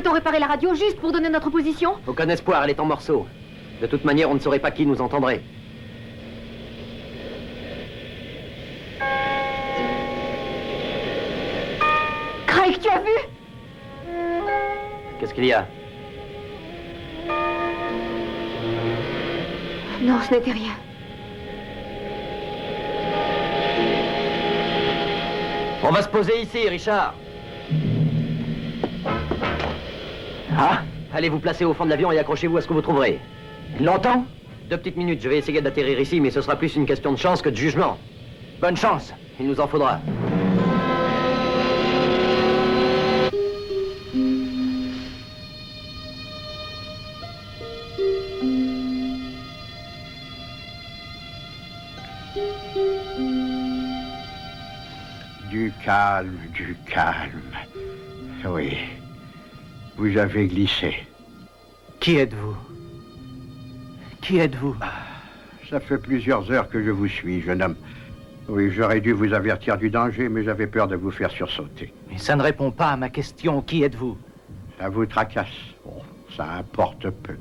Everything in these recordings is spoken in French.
souhaitons réparer la radio juste pour donner notre position. Aucun espoir, elle est en morceaux. De toute manière, on ne saurait pas qui nous entendrait. Craig, tu as vu? Qu'est-ce qu'il y a? Non, ce n'était rien. On va se poser ici, Richard. Ah, allez vous placer au fond de l'avion et accrochez-vous à ce que vous trouverez. Il l'entend? 2 petites minutes, je vais essayer d'atterrir ici, mais ce sera plus une question de chance que de jugement. Bonne chance, il nous en faudra. Du calme, du calme. Oui. Vous avez glissé. Qui êtes-vous? Qui êtes-vous? Ça fait plusieurs heures que je vous suis, jeune homme. Oui, j'aurais dû vous avertir du danger, mais j'avais peur de vous faire sursauter. Mais ça ne répond pas à ma question. Qui êtes-vous? Ça vous tracasse. Oh, ça importe peu.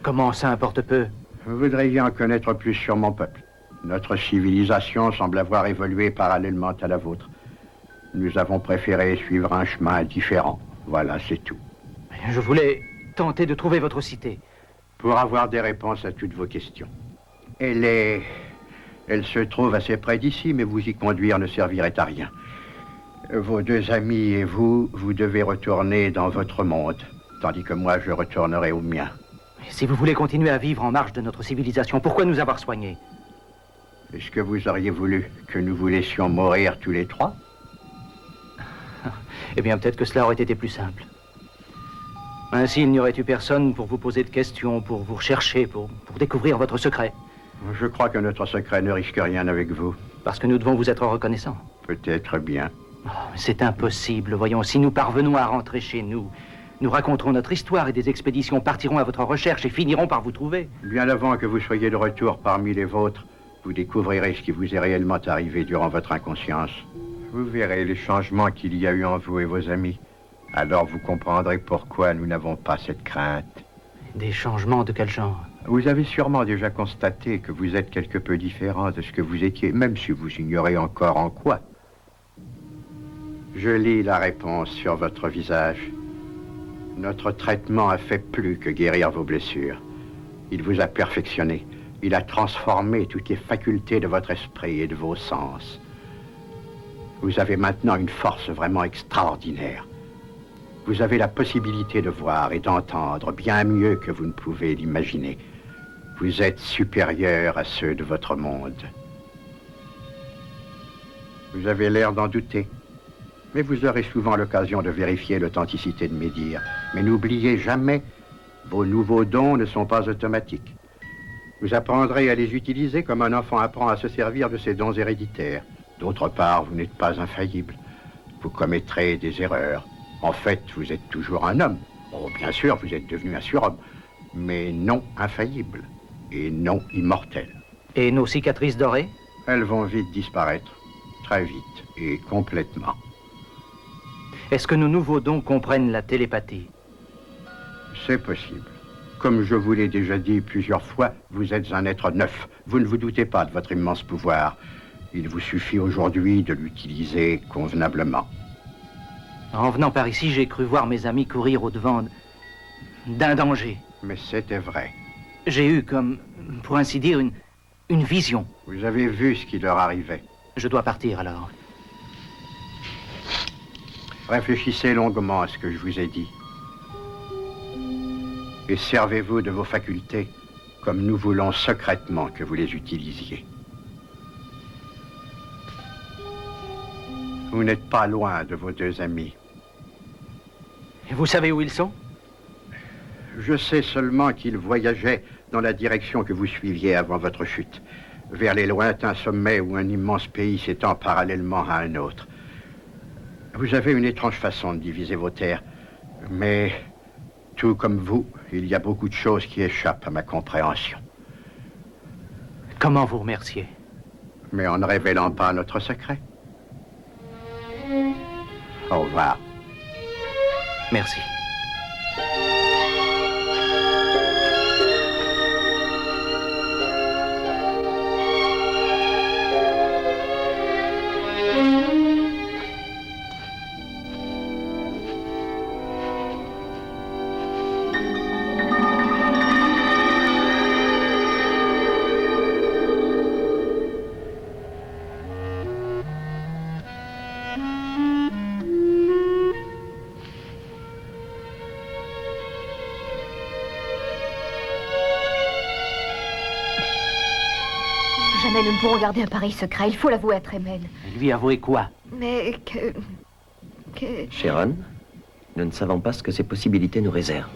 Comment ça importe peu? Vous voudriez en connaître plus sur mon peuple. Notre civilisation semble avoir évolué parallèlement à la vôtre. Nous avons préféré suivre un chemin différent. Voilà, c'est tout. Je voulais tenter de trouver votre cité. Pour avoir des réponses à toutes vos questions. Elle se trouve assez près d'ici, mais vous y conduire ne servirait à rien. Vos 2 amis et vous, vous devez retourner dans votre monde, tandis que moi, je retournerai au mien. Si vous voulez continuer à vivre en marge de notre civilisation, pourquoi nous avoir soignés? Est-ce que vous auriez voulu que nous vous laissions mourir tous les 3? Eh bien, peut-être que cela aurait été plus simple. Ainsi, il n'y aurait eu personne pour vous poser de questions, pour vous rechercher, pour découvrir votre secret. Je crois que notre secret ne risque rien avec vous. Parce que nous devons vous être reconnaissants. Peut-être bien. Oh, c'est impossible. Voyons, si nous parvenons à rentrer chez nous, nous raconterons notre histoire et des expéditions partiront à votre recherche et finiront par vous trouver. Bien avant que vous soyez de retour parmi les vôtres, vous découvrirez ce qui vous est réellement arrivé durant votre inconscience. Vous verrez les changements qu'il y a eu en vous et vos amis. Alors vous comprendrez pourquoi nous n'avons pas cette crainte. Des changements de quel genre? Vous avez sûrement déjà constaté que vous êtes quelque peu différent de ce que vous étiez, même si vous ignorez encore en quoi. Je lis la réponse sur votre visage. Notre traitement a fait plus que guérir vos blessures. Il vous a perfectionné. Il a transformé toutes les facultés de votre esprit et de vos sens. Vous avez maintenant une force vraiment extraordinaire. Vous avez la possibilité de voir et d'entendre bien mieux que vous ne pouvez l'imaginer. Vous êtes supérieur à ceux de votre monde. Vous avez l'air d'en douter, mais vous aurez souvent l'occasion de vérifier l'authenticité de mes dires. Mais n'oubliez jamais, vos nouveaux dons ne sont pas automatiques. Vous apprendrez à les utiliser comme un enfant apprend à se servir de ses dons héréditaires. D'autre part, vous n'êtes pas infaillible. Vous commettrez des erreurs. En fait, vous êtes toujours un homme. Bon, bien sûr, vous êtes devenu un surhomme, mais non infaillible et non immortel. Et nos cicatrices dorées? Elles vont vite disparaître, très vite et complètement. Est-ce que nos nouveaux dons comprennent la télépathie? C'est possible. Comme je vous l'ai déjà dit plusieurs fois, vous êtes un être neuf. Vous ne vous doutez pas de votre immense pouvoir. Il vous suffit aujourd'hui de l'utiliser convenablement. En venant par ici, j'ai cru voir mes amis courir au-devant d'un danger. Mais c'était vrai. J'ai eu comme, pour ainsi dire, une vision. Vous avez vu ce qui leur arrivait. Je dois partir alors. Réfléchissez longuement à ce que je vous ai dit. Et servez-vous de vos facultés comme nous voulons secrètement que vous les utilisiez. Vous n'êtes pas loin de vos 2 amis. Et vous savez où ils sont? Je sais seulement qu'ils voyageaient dans la direction que vous suiviez avant votre chute, vers les lointains sommets où un immense pays s'étend parallèlement à un autre. Vous avez une étrange façon de diviser vos terres, mais tout comme vous, il y a beaucoup de choses qui échappent à ma compréhension. Comment vous remercier? Mais en ne révélant pas notre secret. Au revoir. Merci. Jamais nous ne pourrons garder un pareil secret. Il faut l'avouer à Tremen. Et lui avouer quoi? Mais que... Sharon, nous ne savons pas ce que ces possibilités nous réservent.